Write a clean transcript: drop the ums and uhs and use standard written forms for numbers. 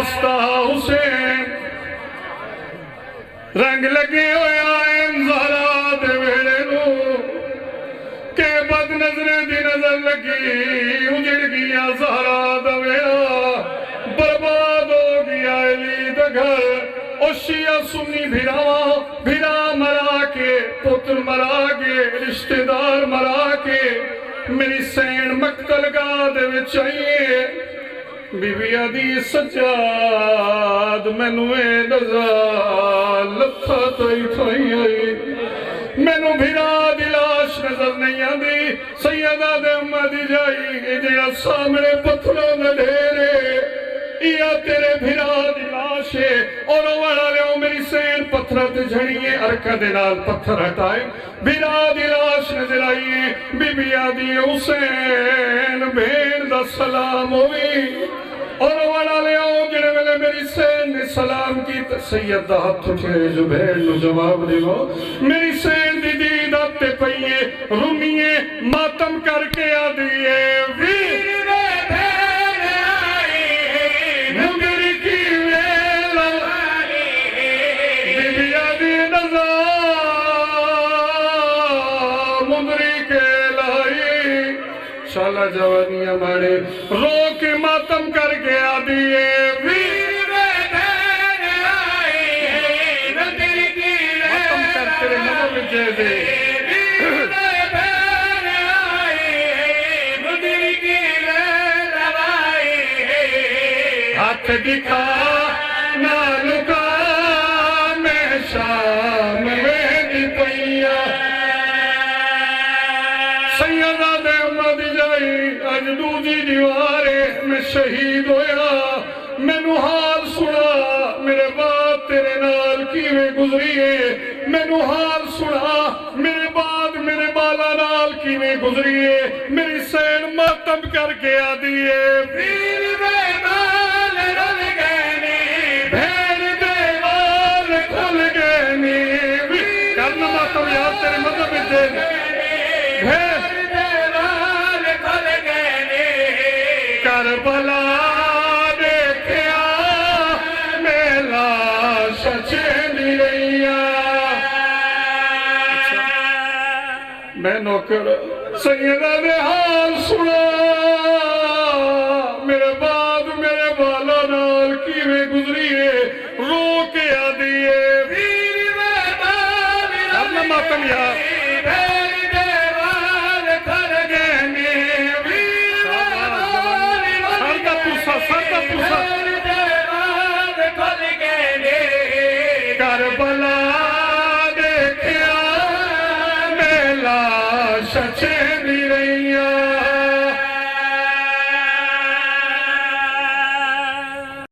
वास्ता हुसैन रंग लगे होया ज़हरा दे वेड़े नू के बद नजरे दी नजर लगी उजड़ गया ज़हरा दा वेड़ा बर्बाद हो गया अली दा घर। शिया सुन्नी भिरा मरा के पुत्र मरा के रिश्तेदार मरा के मेरी सैन मक्तल गाह दे विच आईए बीबिया दी सजाद मैनू नज़र लथा थोई आई मैनू भिरा दी लाश नजर नहीं आती सैयदा दे अम्मा दी जाई जेड़ा सामने पत्थरों दे ढेरे या तेरे भिरा दी लाश है और वाला लियो मेरी सैन पत्थर ते झड़िए अरका दे नाल पत्थर हटाए भिरा दी लाश नजर आईए बीबिया दी हुसैन भेड़ दा सलाम होवी और वाला लियो जिहड़े वेले मेरी सैन ने सलाम की ते सैयद दा हाथ उठे जुबैर नु जवाब देवो मेरी सैन दी दीद ते पईए रूमीए मातम करके आदीए वीर शाला जवानिया मारे रो के मातम कर गया दिए वीर मातम कर तेरे मन विजय दे हाथ दिखा ना लुका मैं शाम में दी पैया सैयदा दे अज दूजी दीवारे में शहीद होया मैनू हाल सुना मेरे बाद तेरे नाल किवें गुजरी है मैनू हाल सुना मेरे बाद मेरे बाला नाल किवें गुजरी है मेरी सैन मातम करके आदी है वीर दे बाल रल गए नी भेड़ दे बाल खुल गए नी करना मातम याद तेरे मतलब भेड़ करबला देखिया मेला सचेंदी रहिया मैं नौकर सैयदा दे हाल सुना मेरे बाद मेरे बाला नाल किवें गुजरी है रो के आदी है वीर करना मातम यार करबला देखिया मेला सचेंदी रही